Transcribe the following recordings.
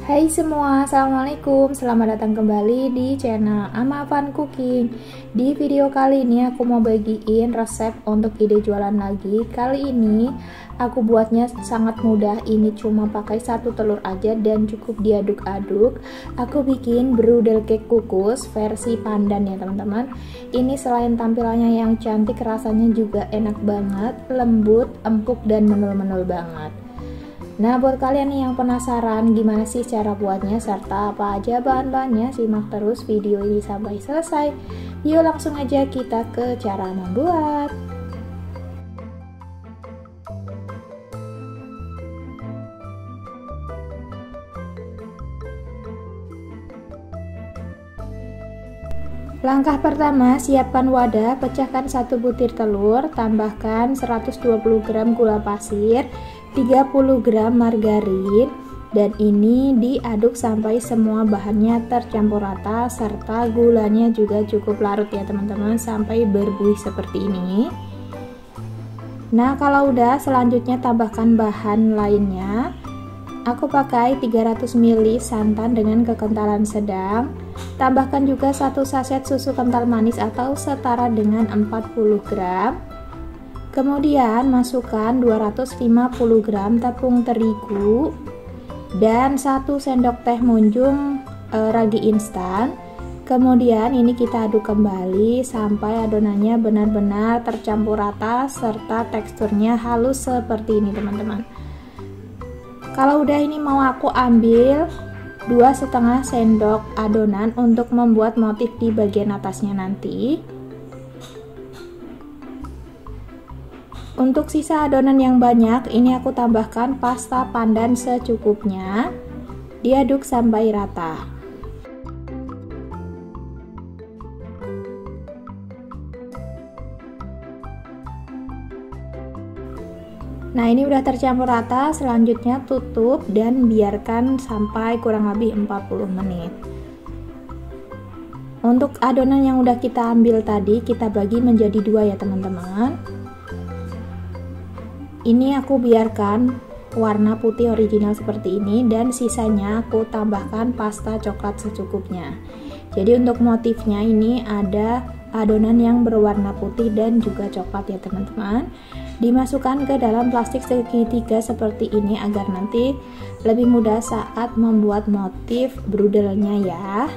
Hai semua, assalamualaikum. Selamat datang kembali di channel Ama Fun Cooking. Di video kali ini aku mau bagiin resep untuk ide jualan lagi. Kali ini aku buatnya sangat mudah. Ini cuma pakai satu telur aja dan cukup diaduk-aduk. Aku bikin brudel cake kukus versi pandan ya teman-teman. Ini selain tampilannya yang cantik, rasanya juga enak banget, lembut, empuk dan menul-menul banget. Nah, buat kalian nih yang penasaran gimana sih cara buatnya serta apa aja bahan-bahannya, simak terus video ini sampai selesai. Yuk langsung aja kita ke cara membuat. Langkah pertama, siapkan wadah, pecahkan 1 butir telur, tambahkan 120 gram gula pasir, 30 gram margarin, dan ini diaduk sampai semua bahannya tercampur rata serta gulanya juga cukup larut ya teman-teman sampai berbuih seperti ini. Nah, kalau udah, selanjutnya tambahkan bahan lainnya. Aku pakai 300 ml santan dengan kekentalan sedang. Tambahkan juga 1 saset susu kental manis atau setara dengan 40 gram. Kemudian masukkan 250 gram tepung terigu dan 1 sendok teh munjung ragi instan. Kemudian ini kita aduk kembali sampai adonannya benar-benar tercampur rata serta teksturnya halus seperti ini teman-teman. Kalau udah, ini mau aku ambil 2,5 sendok adonan untuk membuat motif di bagian atasnya nanti. Untuk sisa adonan yang banyak, ini aku tambahkan pasta pandan secukupnya. Diaduk sampai rata. Nah, ini udah tercampur rata, selanjutnya tutup dan biarkan sampai kurang lebih 40 menit. Untuk adonan yang udah kita ambil tadi, kita bagi menjadi 2 ya teman-teman. Ini aku biarkan warna putih original seperti ini dan sisanya aku tambahkan pasta coklat secukupnya. Jadi untuk motifnya ini ada adonan yang berwarna putih dan juga coklat ya teman-teman. Dimasukkan ke dalam plastik segitiga seperti ini agar nanti lebih mudah saat membuat motif brudelnya ya.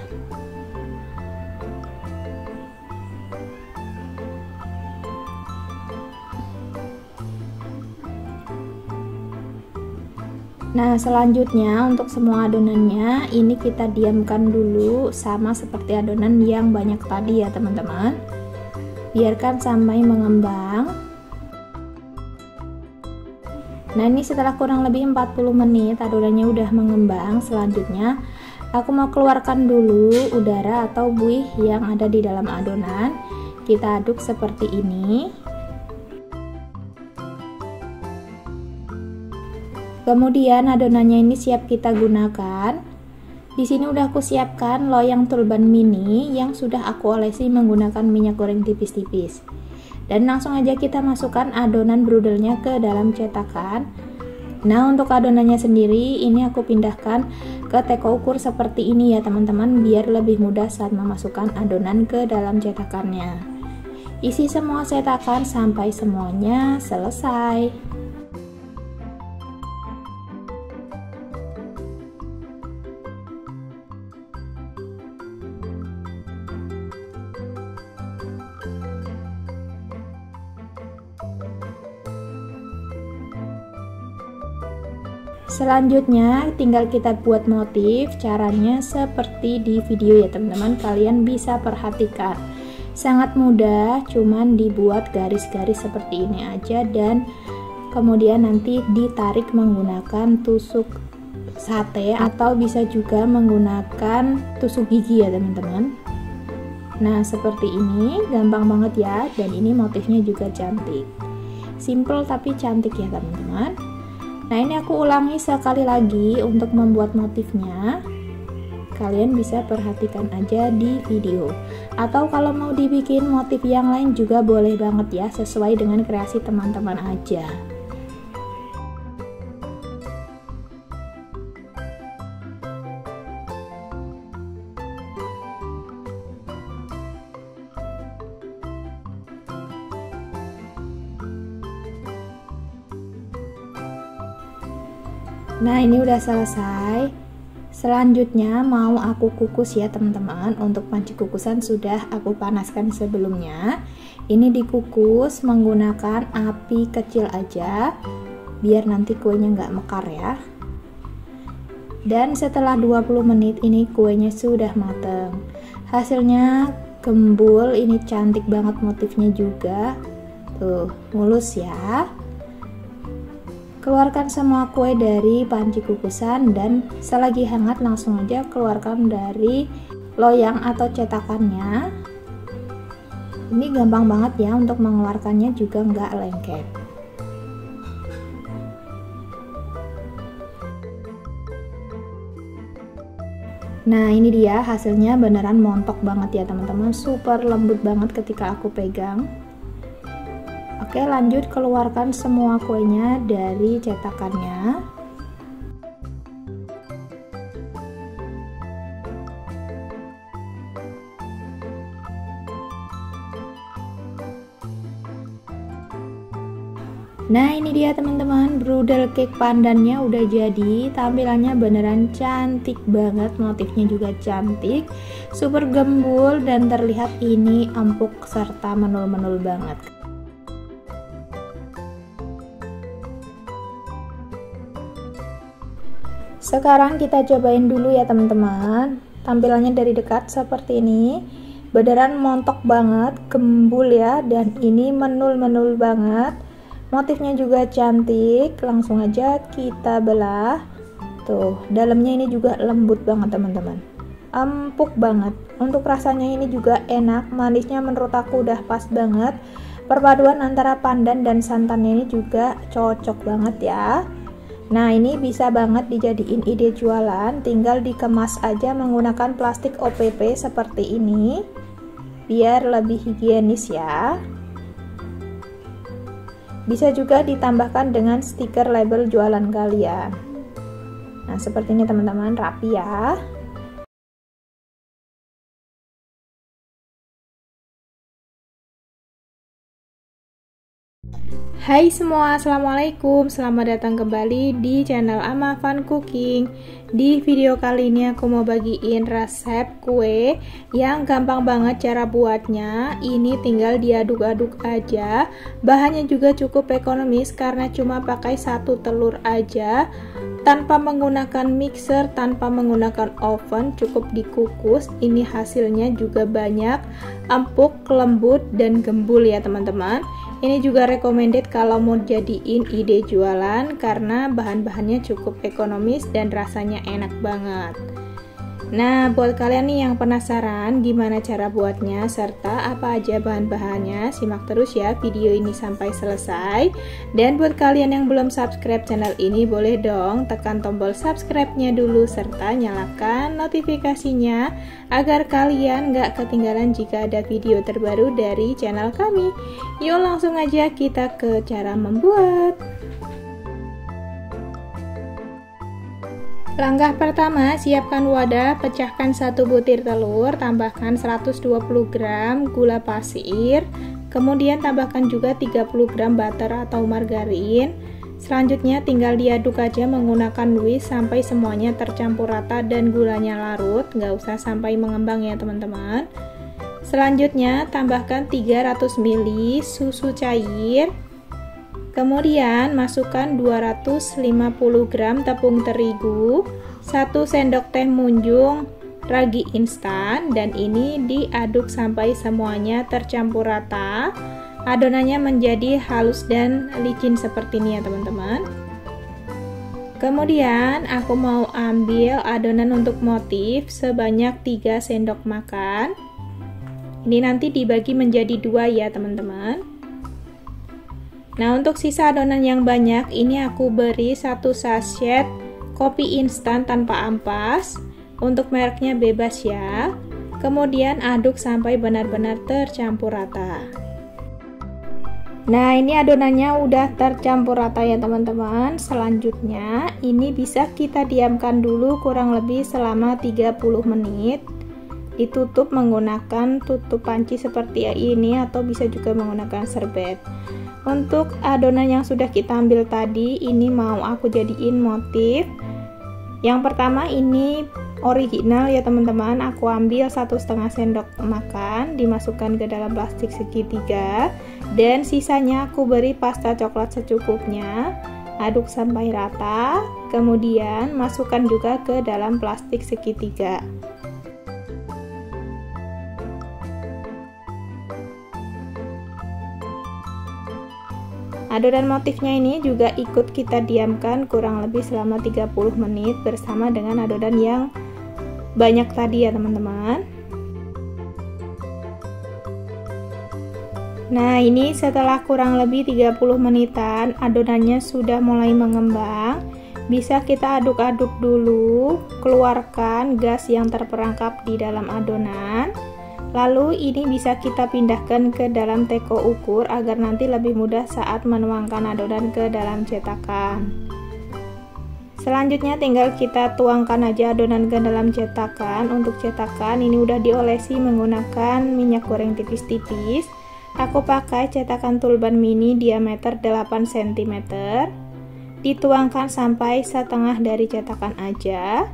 Nah, selanjutnya untuk semua adonannya ini kita diamkan dulu sama seperti adonan yang banyak tadi ya teman-teman. Biarkan sampai mengembang. Nah, ini setelah kurang lebih 40 menit adonannya udah mengembang. Selanjutnya aku mau keluarkan dulu udara atau buih yang ada di dalam adonan. Kita aduk seperti ini. Kemudian adonannya ini siap kita gunakan. Di sini udah aku siapkan loyang turban mini yang sudah aku olesi menggunakan minyak goreng tipis-tipis. Dan langsung aja kita masukkan adonan brudelnya ke dalam cetakan. Nah, untuk adonannya sendiri ini aku pindahkan ke teko ukur seperti ini ya teman-teman, biar lebih mudah saat memasukkan adonan ke dalam cetakannya. Isi semua cetakan sampai semuanya selesai. Selanjutnya tinggal kita buat motif. Caranya seperti di video ya teman-teman, kalian bisa perhatikan. Sangat mudah, cuman dibuat garis-garis seperti ini aja dan kemudian nanti ditarik menggunakan tusuk sate atau bisa juga menggunakan tusuk gigi ya teman-teman. Nah, seperti ini, gampang banget ya, dan ini motifnya juga cantik. Simple tapi cantik ya teman-teman. Nah, ini aku ulangi sekali lagi untuk membuat motifnya. Kalian bisa perhatikan aja di video. Atau kalau mau dibikin motif yang lain juga boleh banget ya, sesuai dengan kreasi teman-teman aja. Nah, ini udah selesai. Selanjutnya mau aku kukus ya teman-teman. Untuk panci kukusan sudah aku panaskan sebelumnya. Ini dikukus menggunakan api kecil aja, biar nanti kuenya nggak mekar ya. Dan setelah 20 menit ini kuenya sudah mateng. Hasilnya gembul, ini cantik banget motifnya juga. Tuh, mulus ya. Keluarkan semua kue dari panci kukusan dan selagi hangat langsung aja keluarkan dari loyang atau cetakannya. Ini gampang banget ya untuk mengeluarkannya, juga nggak lengket. Nah, ini dia hasilnya, beneran montok banget ya teman-teman, super lembut banget ketika aku pegang. Oke, lanjut keluarkan semua kuenya dari cetakannya. Nah, ini dia teman-teman, brudel cake pandannya udah jadi. Tampilannya beneran cantik banget, motifnya juga cantik, super gembul dan terlihat ini empuk serta menul-menul banget. Sekarang kita cobain dulu ya teman-teman. Tampilannya dari dekat seperti ini, beneran montok banget, gembul ya, dan ini menul-menul banget. Motifnya juga cantik. Langsung aja kita belah. Tuh, dalamnya ini juga lembut banget teman-teman, empuk banget. Untuk rasanya ini juga enak, manisnya menurut aku udah pas banget. Perpaduan antara pandan dan santannya ini juga cocok banget ya. Nah, ini bisa banget dijadiin ide jualan, tinggal dikemas aja menggunakan plastik OPP seperti ini, biar lebih higienis ya. Bisa juga ditambahkan dengan stiker label jualan kalian. Nah, seperti ini teman-teman, rapi ya. Hai semua, assalamualaikum, selamat datang kembali di channel Ama Fun Cooking. Di video kali ini aku mau bagiin resep kue yang gampang banget cara buatnya. Ini tinggal diaduk-aduk aja. Bahannya juga cukup ekonomis karena cuma pakai 1 telur aja, tanpa menggunakan mixer, tanpa menggunakan oven, cukup dikukus. Ini hasilnya juga banyak, empuk, lembut, dan gembul ya teman-teman. Ini juga recommended kalau mau jadiin ide jualan karena bahan-bahannya cukup ekonomis dan rasanya enak banget. Nah, buat kalian nih yang penasaran gimana cara buatnya serta apa aja bahan-bahannya, simak terus ya video ini sampai selesai. Dan buat kalian yang belum subscribe channel ini, boleh dong tekan tombol subscribe-nya dulu serta nyalakan notifikasinya agar kalian gak ketinggalan jika ada video terbaru dari channel kami. Yuk langsung aja kita ke cara membuat. Langkah pertama, siapkan wadah, pecahkan 1 butir telur, tambahkan 120 gram gula pasir, kemudian tambahkan juga 30 gram butter atau margarin. Selanjutnya tinggal diaduk aja menggunakan whisk sampai semuanya tercampur rata dan gulanya larut, nggak usah sampai mengembang ya teman-teman. Selanjutnya tambahkan 300 ml susu cair. Kemudian masukkan 250 gram tepung terigu, 1 sendok teh munjung ragi instan, dan ini diaduk sampai semuanya tercampur rata. Adonannya menjadi halus dan licin seperti ini ya teman-teman. Kemudian aku mau ambil adonan untuk motif sebanyak 3 sendok makan. Ini nanti dibagi menjadi 2 ya teman-teman. Nah, untuk sisa adonan yang banyak ini aku beri 1 sachet kopi instan tanpa ampas. Untuk mereknya bebas ya. Kemudian aduk sampai benar-benar tercampur rata. Nah, ini adonannya udah tercampur rata ya teman-teman. Selanjutnya ini bisa kita diamkan dulu kurang lebih selama 30 menit. Ditutup menggunakan tutup panci seperti ini atau bisa juga menggunakan serbet. Untuk adonan yang sudah kita ambil tadi, ini mau aku jadiin motif. Yang pertama ini original ya teman-teman, aku ambil 1,5 sendok makan, dimasukkan ke dalam plastik segitiga, dan sisanya aku beri pasta coklat secukupnya. Aduk sampai rata, kemudian masukkan juga ke dalam plastik segitiga. Adonan motifnya ini juga ikut kita diamkan kurang lebih selama 30 menit bersama dengan adonan yang banyak tadi ya teman-teman. Nah, ini setelah kurang lebih 30 menitan adonannya sudah mulai mengembang. Bisa kita aduk-aduk dulu, keluarkan gas yang terperangkap di dalam adonan. Lalu ini bisa kita pindahkan ke dalam teko ukur agar nanti lebih mudah saat menuangkan adonan ke dalam cetakan. Selanjutnya tinggal kita tuangkan aja adonan ke dalam cetakan. Untuk cetakan ini udah diolesi menggunakan minyak goreng tipis-tipis. Aku pakai cetakan Tulban mini diameter 8 cm. Dituangkan sampai setengah dari cetakan aja.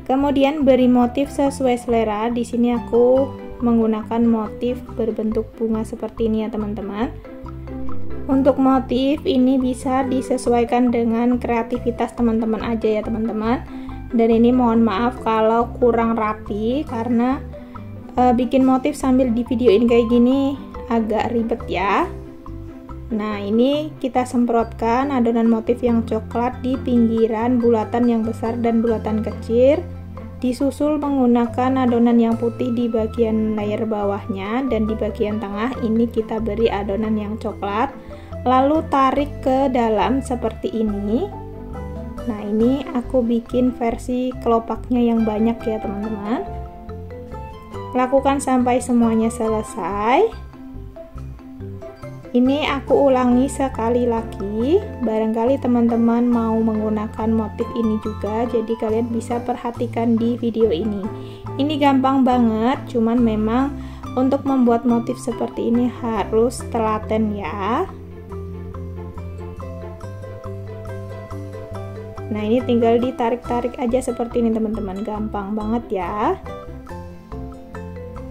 Kemudian beri motif sesuai selera. Di sini aku menggunakan motif berbentuk bunga seperti ini ya teman-teman. Untuk motif ini bisa disesuaikan dengan kreativitas teman-teman aja ya teman-teman. Dan ini mohon maaf kalau kurang rapi karena bikin motif sambil di videoin kayak gini agak ribet ya. Nah, ini kita semprotkan adonan motif yang coklat di pinggiran bulatan yang besar dan bulatan kecil. Disusul menggunakan adonan yang putih di bagian layer bawahnya, dan di bagian tengah ini kita beri adonan yang coklat. Lalu tarik ke dalam seperti ini. Nah, ini aku bikin versi kelopaknya yang banyak ya teman-teman. Lakukan sampai semuanya selesai. Ini aku ulangi sekali lagi, barangkali teman-teman mau menggunakan motif ini juga, jadi kalian bisa perhatikan di video ini. Ini gampang banget, cuman memang untuk membuat motif seperti ini harus telaten ya. Nah, ini tinggal ditarik-tarik aja seperti ini teman-teman, gampang banget ya.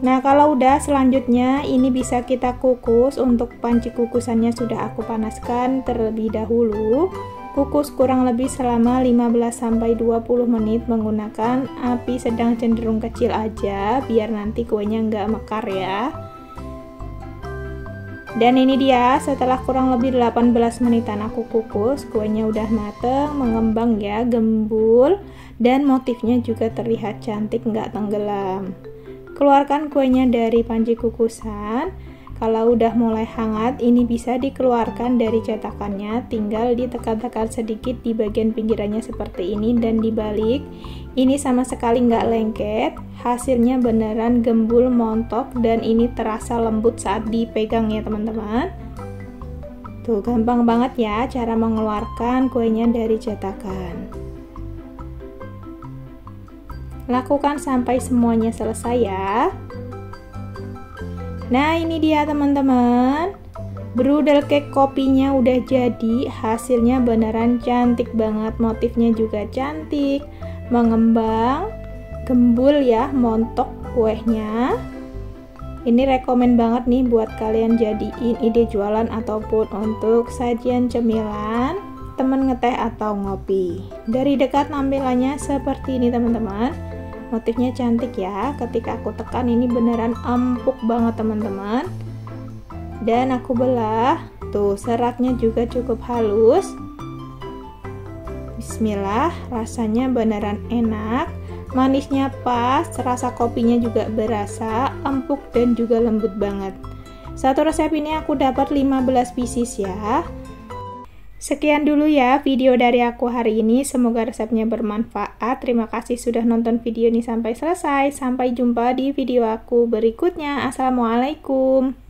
Nah, kalau udah selanjutnya ini bisa kita kukus. Untuk panci kukusannya sudah aku panaskan terlebih dahulu. Kukus kurang lebih selama 15-20 menit menggunakan api sedang cenderung kecil aja biar nanti kuenya nggak mekar ya. Dan ini dia setelah kurang lebih 18 menitan aku kukus, kuenya udah mateng, mengembang ya, gembul, dan motifnya juga terlihat cantik nggak tenggelam. Keluarkan kuenya dari panci kukusan. Kalau udah mulai hangat, ini bisa dikeluarkan dari cetakannya. Tinggal ditekan-tekan sedikit di bagian pinggirannya seperti ini dan dibalik. Ini sama sekali nggak lengket. Hasilnya beneran gembul, montok, dan ini terasa lembut saat dipegang ya teman-teman. Tuh, gampang banget ya cara mengeluarkan kuenya dari cetakan. Lakukan sampai semuanya selesai ya. Nah, ini dia teman-teman, brudel cake kopinya udah jadi. Hasilnya beneran cantik banget, motifnya juga cantik, mengembang, gembul ya, montok kuenya. Ini rekomen banget nih buat kalian jadiin ide jualan ataupun untuk sajian cemilan, temen ngeteh atau ngopi. Dari dekat tampilannya seperti ini teman-teman. Motifnya cantik ya, ketika aku tekan ini beneran empuk banget teman-teman. Dan aku belah, tuh seratnya juga cukup halus. Bismillah, rasanya beneran enak, manisnya pas, rasa kopinya juga berasa, empuk dan juga lembut banget. Satu resep ini aku dapat 15 pieces ya. Sekian dulu ya video dari aku hari ini, semoga resepnya bermanfaat. Terima kasih sudah nonton video ini sampai selesai. Sampai jumpa di video aku berikutnya. Assalamualaikum.